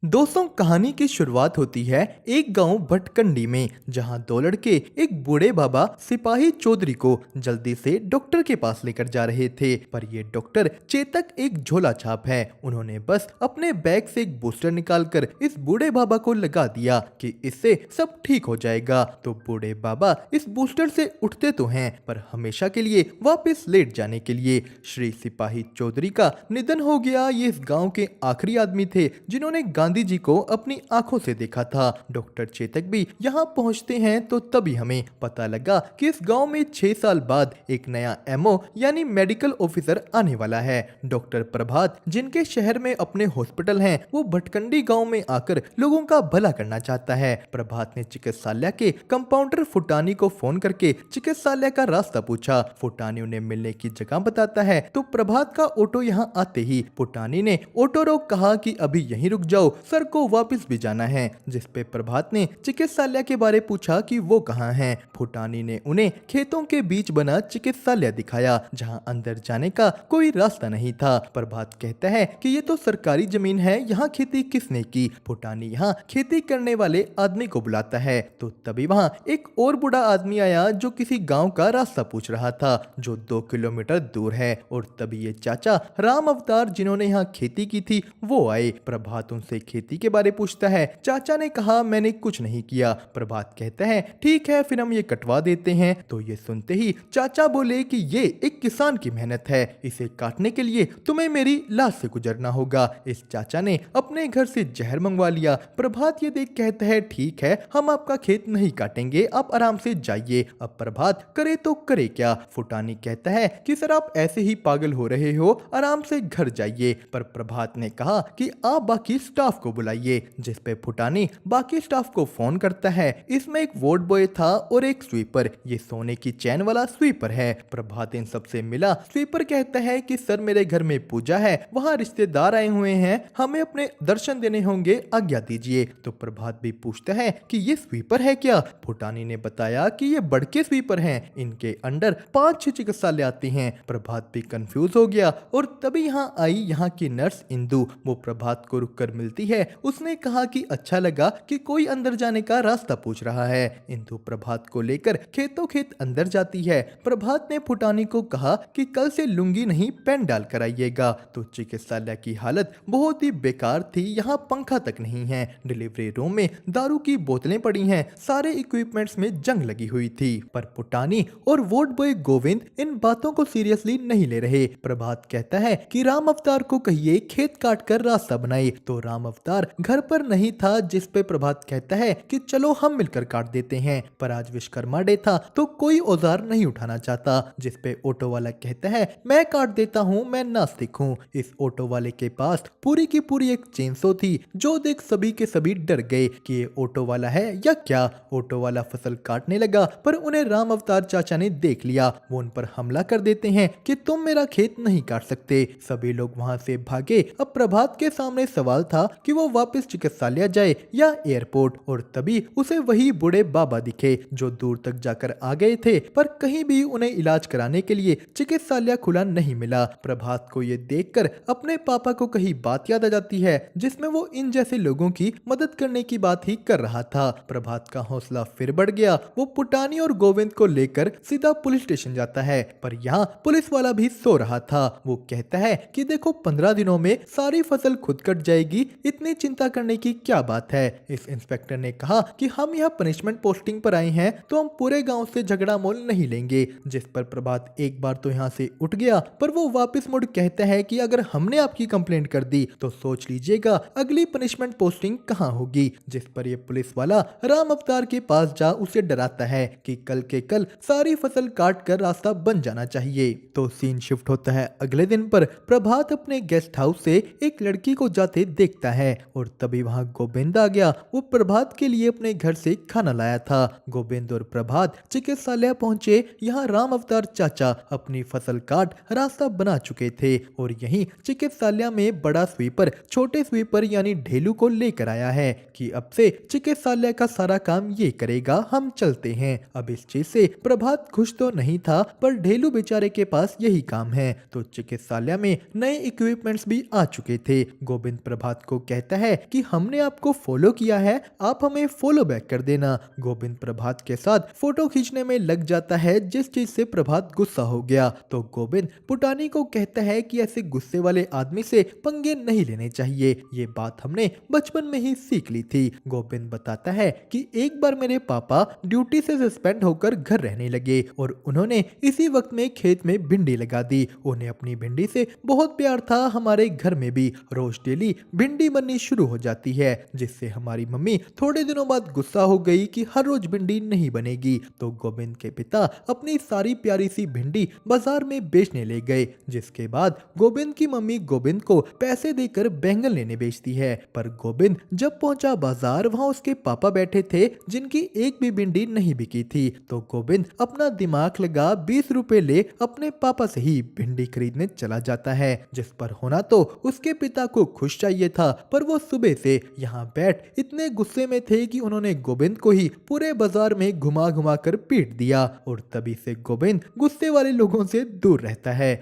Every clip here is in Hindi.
दोस्तों, कहानी की शुरुआत होती है एक गांव भटकंडी में, जहां दो लड़के एक बूढ़े बाबा सिपाही चौधरी को जल्दी से डॉक्टर के पास लेकर जा रहे थे। पर ये डॉक्टर चेतक एक झोला छाप है। उन्होंने बस अपने बैग से एक बूस्टर निकालकर इस बूढ़े बाबा को लगा दिया कि इससे सब ठीक हो जाएगा। तो बूढ़े बाबा इस बूस्टर से उठते तो हैं, पर हमेशा के लिए वापस लेट जाने के लिए। श्री सिपाही चौधरी का निधन हो गया। ये इस गांव के आखिरी आदमी थे जिन्होंने गांधी जी को अपनी आंखों से देखा था। डॉक्टर चेतक भी यहाँ पहुँचते हैं तो तभी हमें पता लगा कि इस गांव में 6 साल बाद एक नया एमओ यानी मेडिकल ऑफिसर आने वाला है। डॉक्टर प्रभात, जिनके शहर में अपने हॉस्पिटल हैं, वो भटकंडी गांव में आकर लोगों का भला करना चाहता है। प्रभात ने चिकित्सालय के कंपाउंडर फुटानी को फोन करके चिकित्सालय का रास्ता पूछा। फुटानी उन्हें मिलने की जगह बताता है। तो प्रभात का ऑटो यहाँ आते ही फुटानी ने ऑटो रोक कहा कि अभी यहीं रुक जाओ, सर को वापस भी जाना है। जिस पे प्रभात ने चिकित्सालय के बारे पूछा कि वो कहाँ हैं। फुटानी ने उन्हें खेतों के बीच बना चिकित्सालय दिखाया, जहां अंदर जाने का कोई रास्ता नहीं था। प्रभात कहता है कि ये तो सरकारी जमीन है, यहाँ खेती किसने की। फुटानी यहाँ खेती करने वाले आदमी को बुलाता है। तो तभी वहाँ एक और बूढ़ा आदमी आया जो किसी गांव का रास्ता पूछ रहा था, जो 2 किलोमीटर दूर है। और तभी ये चाचा राम अवतार, जिन्होंने यहाँ खेती की थी, वो आए। प्रभात उनसे खेती के बारे पूछता है। चाचा ने कहा, मैंने कुछ नहीं किया। प्रभात कहता है, ठीक है, फिर हम ये कटवा देते हैं। तो ये सुनते ही चाचा बोले कि ये एक किसान की मेहनत है, इसे काटने के लिए तुम्हें मेरी लाश से गुजरना होगा। इस चाचा ने अपने घर से जहर मंगवा लिया। प्रभात ये देख कहता है, ठीक है, हम आपका खेत नहीं काटेंगे, आप आराम से जाइए। अब प्रभात करे तो करे क्या। फुटानी कहता है कि सर, आप ऐसे ही पागल हो रहे हो, आराम से घर जाइए। पर प्रभात ने कहा कि आप बाकी स्टाफ को बुलाइए। जिस पे फुटानी बाकी स्टाफ को फोन करता है। इसमें एक वार्ड बॉय था और एक स्वीपर। ये सोने की चैन वाला स्वीपर है। प्रभात इन सबसे मिला। स्वीपर कहता है कि सर, मेरे घर में पूजा है, वहाँ रिश्तेदार आए हुए हैं, हमें अपने दर्शन देने होंगे, आज्ञा दीजिए। तो प्रभात भी पूछता है कि ये स्वीपर है क्या। फुटानी ने बताया कि ये बड़के स्वीपर हैं, इनके अंडर 5-6 चिकित्सालय आते हैं। प्रभात भी कंफ्यूज हो गया। और तभी यहाँ आई यहाँ की नर्स इंदु। वो प्रभात को रुककर मिलती है। उसने कहा कि अच्छा लगा कि कोई अंदर जाने का रास्ता पूछ रहा है। इंदु प्रभात को लेकर खेतों खेत अंदर जाती है। प्रभात ने फुटानी को कहा कि कल से लुंगी नहीं, पैंट डाल कर आइएगा। तो चिकित्सालय की हालत बहुत ही बेकार थी। यहाँ पंखा तक नहीं है। डिलीवरी रूम में दारू की बोतलें पड़ी हैं। सारे इक्विपमेंट्स में जंग लगी हुई थी। पर फुटानी और वार्ड बॉय गोविंद इन बातों को सीरियसली नहीं ले रहे। प्रभात कहता है कि राम अवतार को कहिए खेत काट कर रास्ता बनाए। तो राम अवतार घर पर नहीं था। जिस पे प्रभात कहता है कि चलो हम मिलकर काट देते हैं। पर आज विश्वकर्मा डे था तो कोई औजार नहीं उठाना चाहता। जिस पे ऑटो वाला कहता है, मैं काट देता हूँ, मैं नास्तिक हूँ। इस ऑटो वाले के पास पूरी की पूरी एक चेनसो थी, जो देख सभी के सभी डर गए कि ये ऑटो वाला है या क्या। ऑटो वाला फसल काटने लगा, पर उन्हें राम अवतार चाचा ने देख लिया। वो उन पर हमला कर देते हैं कि तुम मेरा खेत नहीं काट सकते। सभी लोग वहां से भागे। अब प्रभात के सामने सवाल था कि वो वापस चिकित्सालय जाए या एयरपोर्ट। और तभी उसे वही बूढ़े बाबा दिखे, जो दूर तक जाकर आ गए थे, पर कहीं भी उन्हें इलाज कराने के लिए चिकित्सालय खुला नहीं मिला। प्रभात को ये देखकर अपने पापा को कहीं बात याद आ जाती है, जिसमें वो इन जैसे लोगों की मदद करने की बात ही कर रहा था। प्रभात का हौसला फिर बढ़ गया। वो पुटानी और गोविंद को लेकर सीधा पुलिस स्टेशन जाता है। पर यहाँ पुलिस वाला भी सो रहा था। वो कहता है कि देखो, 15 दिनों में सारी फसल खुद कट जाएगी, इतनी चिंता करने की क्या बात है। इस इंस्पेक्टर ने कहा कि हम यहाँ पनिशमेंट पोस्टिंग पर आए हैं, तो हम पूरे गांव से झगड़ा मोल नहीं लेंगे। जिस पर प्रभात एक बार तो यहाँ से उठ गया, पर वो वापस मुड़ कहता है कि अगर हमने आपकी कंप्लेंट कर दी तो सोच लीजिएगा अगली पनिशमेंट पोस्टिंग कहाँ होगी। जिस पर ये पुलिस वाला राम अवतार के पास जा उसे डराता है कि कल के कल सारी फसल काट कर रास्ता बन जाना चाहिए। तो सीन शिफ्ट होता है अगले दिन पर। प्रभात अपने गेस्ट हाउस से एक लड़की को जाते देखता है और तभी वहां गोविंद आ गया। वो प्रभात के लिए अपने घर से खाना लाया था। गोविंद और प्रभात चिकित्सालय पहुंचे। यहाँ राम अवतार चाचा अपनी फसल काट रास्ता बना चुके थे और यहीं चिकित्सालय में बड़ा स्वीपर छोटे स्वीपर यानी ढेलू को लेकर आया है कि अब से चिकित्सालय का सारा काम ये करेगा, हम चलते हैं। अब इस चीज से प्रभात खुश तो नहीं था, पर ढेलू बेचारे के पास यही काम है। तो चिकित्सालय में नए इक्विपमेंट्स भी आ चुके थे। गोविंद प्रभात को कहता है कि हमने आपको फॉलो किया है, आप हमें फॉलो बैक कर देना। गोविंद प्रभात के साथ फोटो खींचने में लग जाता है, जिस चीज से प्रभात गुस्सा हो गया। तो गोविंद पुटानी को कहता है कि ऐसे गुस्से वाले आदमी से पंगे नहीं लेने चाहिए, ये बात हमने बचपन में ही सीख ली थी। गोविंद बताता है कि एक बार मेरे पापा ड्यूटी से सस्पेंड होकर घर रहने लगे और उन्होंने इसी वक्त में खेत में भिंडी लगा दी। उन्हें अपनी भिंडी से बहुत प्यार था। हमारे घर में भी रोज डेली भिंडी बननी शुरू हो जाती है, जिससे हमारी मम्मी थोड़े दिनों बाद गुस्सा हो गई कि हर रोज भिंडी नहीं बनेगी। तो गोविंद के पिता अपनी सारी प्यारी सी भिंडी बाजार में बेचने ले गए, जिसके बाद गोविंद की मम्मी गोविंद को पैसे देकर बैंगन लेने बेचती है। पर गोविंद जब पहुंचा बाजार, वहां उसके पापा बैठे थे जिनकी एक भी भिंडी नहीं बिकी थी। तो गोविंद अपना दिमाग लगा 20 रुपए ले अपने पापा से ही भिंडी खरीदने चला जाता है, जिस पर होना तो उसके पिता को खुश चाहिए था, पर वो सुबह से यहाँ बैठ इतने गुस्से में थे कि उन्होंने गोविंद को ही पूरे बाजार में घुमा घुमा कर पीट दिया और तभी से गोविंद गुस्से वाले लोगों से दूर रहता है।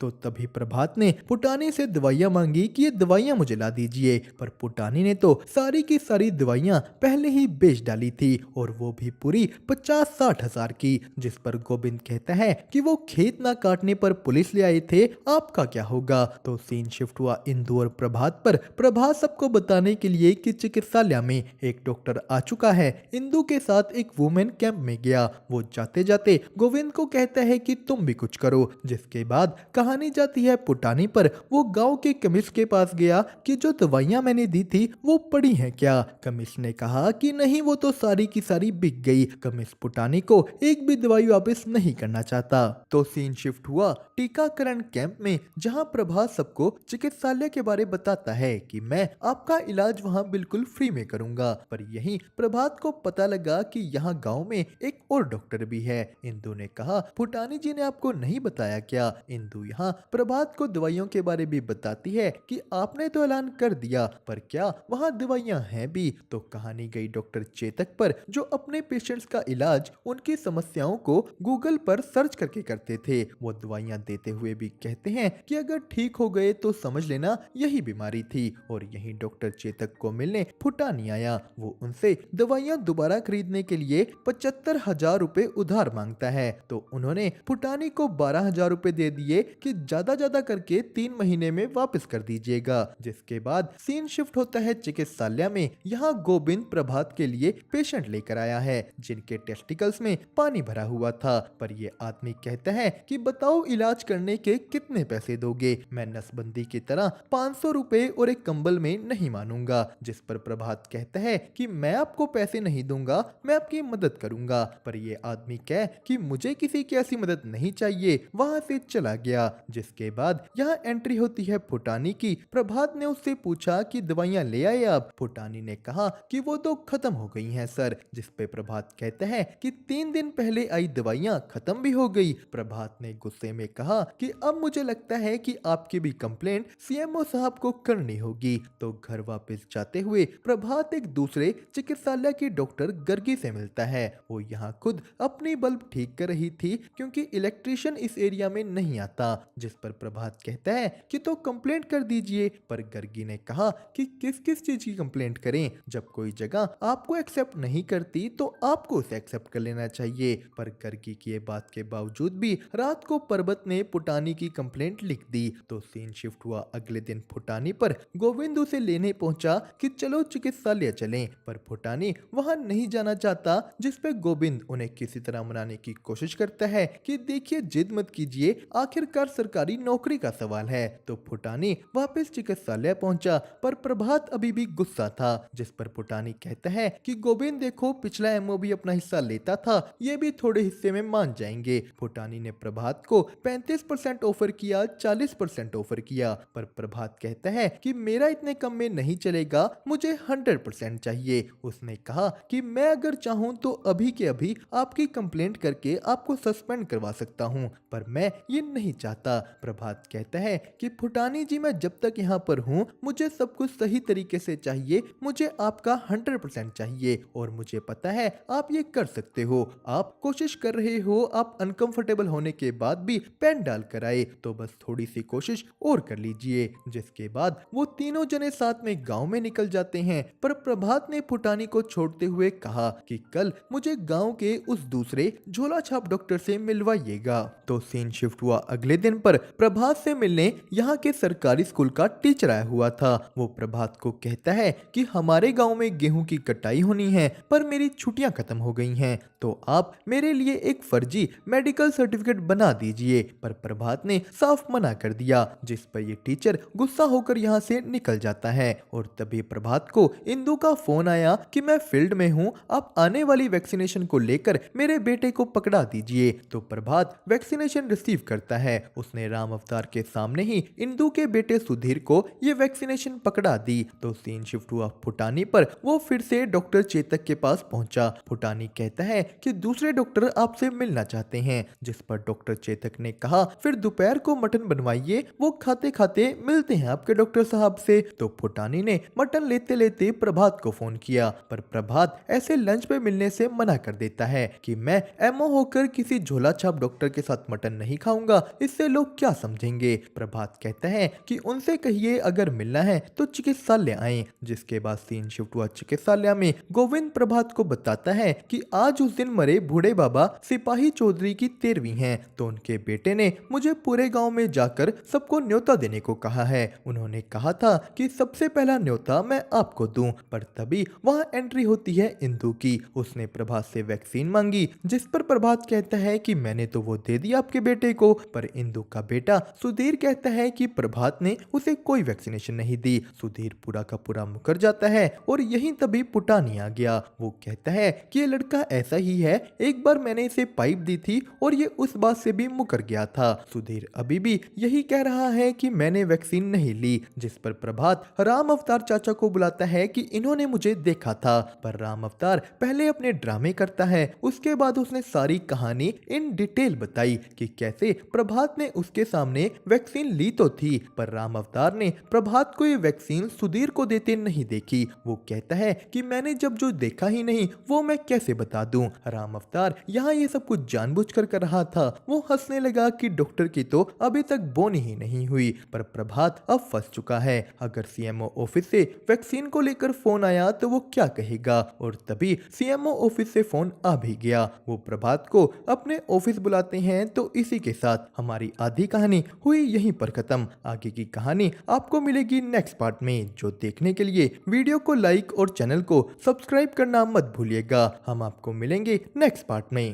तो तभी प्रभात ने पुटानी से दवाइयां मांगी कि ये दवाइयां मुझे ला दीजिए, पर पुटानी ने तो सारी की सारी दवाइयां पहले ही बेच डाली थी और वो भी पूरी 50-60 हजार की। जिस पर गोविंद कहता है कि वो खेत ना काटने पर पुलिस ले आए थे, आपका क्या होगा। तो सीन शिफ्ट हुआ इंदु और प्रभात पर। प्रभात सबको बताने के लिए कि चिकित्सालय में एक डॉक्टर आ चुका है, इंदु के साथ एक वुमेन कैंप में गया। वो जाते जाते गोविंद को कहता है कि तुम भी कुछ करो, जिसके बाद कहानी जाती है पुटानी पर। वो गांव के कमिश्नर के पास गया कि जो दवाइयां मैंने दी थी वो पड़ी हैं क्या। कमिश्नर ने कहा कि नहीं, वो तो सारी की सारी बिक गई। कमिश्नर पुटानी को एक भी दवाई वापस नहीं करना चाहता। तो सीन शिफ्ट हुआ टीकाकरण कैंप में, जहां प्रभात सबको चिकित्सालय के बारे बताता है कि मैं आपका इलाज वहां बिल्कुल फ्री में करूंगा। पर यहीं प्रभात को पता लगा कि यहाँ गाँव में एक और डॉक्टर भी है। इंदु ने कहा, पुटानी जी ने आपको नहीं बताया क्या। इंदु यहाँ प्रभात को दवाइयों के बारे भी बताती है कि आपने तो ऐलान कर दिया, पर क्या वहाँ दवाइयाँ हैं भी। तो कहानी गई डॉक्टर चेतक पर, जो अपने पेशेंट्स का इलाज उनकी समस्याओं को गूगल पर सर्च करके करते थे। वो दवाइयाँ देते हुए भी कहते हैं कि अगर ठीक हो गए तो समझ लेना यही बीमारी थी। और यही डॉक्टर चेतक को मिलने पुटानी आया। वो उनसे दवाइयाँ दोबारा खरीदने के लिए 75,000 रुपए उधार मांगता है। तो उन्होंने पुटानी को 12,000 रुपए दे दिए कि ज्यादा करके 3 महीने में वापस कर दीजिएगा। जिसके बाद सीन शिफ्ट होता है चिकित्सालय में। यहाँ गोविंद प्रभात के लिए पेशेंट लेकर आया है, जिनके टेस्टिकल्स में पानी भरा हुआ था। पर ये आदमी कहता है कि बताओ इलाज करने के कितने पैसे दोगे। मैं नसबंदी की तरह 500 रुपए और एक कंबल में नहीं मानूंगा। जिस पर प्रभात कहता है कि मैं आपको पैसे नहीं दूंगा, मैं आपकी मदद करूंगा। पर ये आदमी कह कि मुझे किसी की ऐसी मदद नहीं चाहिए, वहां से चला गया। जिसके बाद यहाँ एंट्री होती है पुटानी की। प्रभात ने उससे पूछा कि दवाइयाँ ले आए आप। पुटानी ने कहा कि वो तो खत्म हो गई हैं सर। जिस पे प्रभात कहता है कि 3 दिन पहले आई दवाइयाँ खत्म भी हो गई। प्रभात ने गुस्से में कहा कि अब मुझे लगता है कि आपकी भी कंप्लेंट सीएमओ साहब को करनी होगी। तो घर वापस जाते हुए प्रभात एक दूसरे चिकित्सालय की डॉक्टर गर्गी से मिलता है। वो यहाँ खुद अपनी बल्ब ठीक कर रही थी, क्योंकि इलेक्ट्रिशियन इस एरिया में नहीं आता। जिस पर प्रभात कहता है कि तो कंप्लेंट कर दीजिए। पर गर्गी ने कहा कि किस किस चीज की कंप्लेंट करें, जब कोई जगह आपको एक्सेप्ट नहीं करती तो आपको उसे एक्सेप्ट कर लेना चाहिए। पर गर्गी की ये बात के बावजूद भी रात को पर्वत ने पुटानी की कंप्लेंट लिख दी। तो सीन शिफ्ट हुआ अगले दिन पुटानी पर। गोविंद उसे लेने पहुंचा कि चलो चिकित्सालय चलें, पर पुटानी वहां नहीं जाना चाहता। जिस पे गोविंद उन्हें किसी तरह मनाने की कोशिश करता है कि देखिए जिद मत कीजिए, आखिरकार सरकारी नौकरी का सवाल है। तो पुटानी वापस चिकित्सालय पहुंचा, पर प्रभात अभी भी गुस्सा था। जिस पर पुटानी कहता है कि गोविंद देखो, पिछला एमओ भी अपना हिस्सा लेता था, ये भी थोड़े हिस्से में मान जाएंगे। पुटानी ने प्रभात को 35% ऑफर किया, 40% ऑफर किया। पर प्रभात कहता है कि मेरा इतने कम में नहीं चलेगा, मुझे 100% चाहिए। उसने कहा कि मैं अगर चाहूं तो अभी के अभी आपकी कंप्लेंट करके आपको सस्पेंड करवा सकता हूं, पर मैं ये नहीं चाहता। था। प्रभात कहता है कि फुटानी जी, मैं जब तक यहाँ पर हूँ मुझे सब कुछ सही तरीके से चाहिए, मुझे आपका 100% चाहिए और मुझे पता है आप ये कर सकते हो। आप कोशिश कर रहे हो, आप अनकंफर्टेबल होने के बाद भी पेन डाल कर आए, तो बस थोड़ी सी कोशिश और कर लीजिए। जिसके बाद वो तीनों जने साथ में गांव में निकल जाते हैं। पर प्रभात ने फुटानी को छोड़ते हुए कहा कि कल मुझे गांव के उस दूसरे झोला छाप डॉक्टर से मिलवाइएगा। तो सीन शिफ्ट हुआ अगले दिन पर प्रभात से मिलने यहाँ के सरकारी स्कूल का टीचर आया हुआ था। वो प्रभात को कहता है कि हमारे गांव में गेहूं की कटाई होनी है, पर मेरी छुट्टियां खत्म हो गई हैं, तो आप मेरे लिए एक फर्जी मेडिकल सर्टिफिकेट बना दीजिए। पर प्रभात ने साफ मना कर दिया, जिस पर ये टीचर गुस्सा होकर यहाँ से निकल जाता है। और तभी प्रभात को इंदु का फोन आया कि मैं फील्ड में हूँ, आप आने वाली वैक्सीनेशन को लेकर मेरे बेटे को पकड़ा दीजिए। तो प्रभात वैक्सीनेशन रिसीव करता है। उसने राम अवतार के सामने ही इंदु के बेटे सुधीर को ये वैक्सीनेशन पकड़ा दी। तो सीन शिफ्ट हुआ फुटानी पर। वो फिर से डॉक्टर चेतक के पास पहुंचा। फुटानी कहता है कि दूसरे डॉक्टर आपसे मिलना चाहते हैं, जिस पर डॉक्टर चेतक ने कहा फिर दोपहर को मटन बनवाइए, वो खाते खाते मिलते हैं आपके डॉक्टर साहब से। तो फुटानी ने मटन लेते लेते प्रभात को फोन किया, पर प्रभात ऐसे लंच पे मिलने से मना कर देता है कि मैं एमओ होकर किसी झोला छाप डॉक्टर के साथ मटन नहीं खाऊंगा, इससे लोग क्या समझेंगे। प्रभात कहता है कि उनसे कहिए अगर मिलना है तो चिकित्सालय आए। जिसके बाद सीन शिफ्ट हुआ चिकित्सालय में। गोविंद प्रभात को बताता है कि आज उस दिन मरे बूढ़े बाबा सिपाही चौधरी की 13वीं है, तो उनके बेटे ने मुझे पूरे गांव में जाकर सबको न्योता देने को कहा है। उन्होंने कहा था कि सबसे पहला न्योता मैं आपको दूं, पर तभी वहां एंट्री होती है इंदु की। उसने प्रभात से वैक्सीन मांगी, जिस पर प्रभात कहता है कि मैंने तो वो दे दी आपके बेटे को। पर इंदु का बेटा सुधीर कहता है कि प्रभात ने उसे कोई वैक्सीनेशन नहीं दी। सुधीर पूरा का पूरा मुकर जाता है और यहीं तभी फुटानी आ गया। वो कहता है कि ये लड़का ऐसा ही है, एक बार मैंने इसे पाइप दी थी और ये उस बात से भी मुकर गया था। सुधीर अभी भी यही कह रहा है कि मैंने वैक्सीन नहीं ली। जिस पर प्रभात राम अवतार चाचा को बुलाता है कि इन्होंने मुझे देखा था। पर राम अवतार पहले अपने ड्रामे करता है, उसके बाद उसने सारी कहानी इन डिटेल बताई कि कैसे प्रभात ने उसके सामने वैक्सीन ली तो थी, पर राम अवतार ने प्रभात को ये वैक्सीन सुधीर को देते नहीं देखी। वो कहता है कि मैंने जब जो देखा ही नहीं वो मैं कैसे बता दूं। राम अवतार यहाँ ये सब कुछ जानबूझकर कर रहा था। वो हंसने लगा कि डॉक्टर की तो अभी तक बोनी ही नहीं हुई। पर प्रभात अब फंस चुका है। अगर सीएमओ ऑफिस से वैक्सीन को लेकर फोन आया तो वो क्या कहेगा। और तभी सीएमओ ऑफिस से फोन आ भी गया। वो प्रभात को अपने ऑफिस बुलाते हैं। तो इसी के साथ हमारी आधी कहानी हुई यहीं पर खत्म। आगे की कहानी आपको मिलेगी नेक्स्ट पार्ट में, जो देखने के लिए वीडियो को लाइक और चैनल को सब्सक्राइब करना मत भूलिएगा। हम आपको मिलेंगे नेक्स्ट पार्ट में।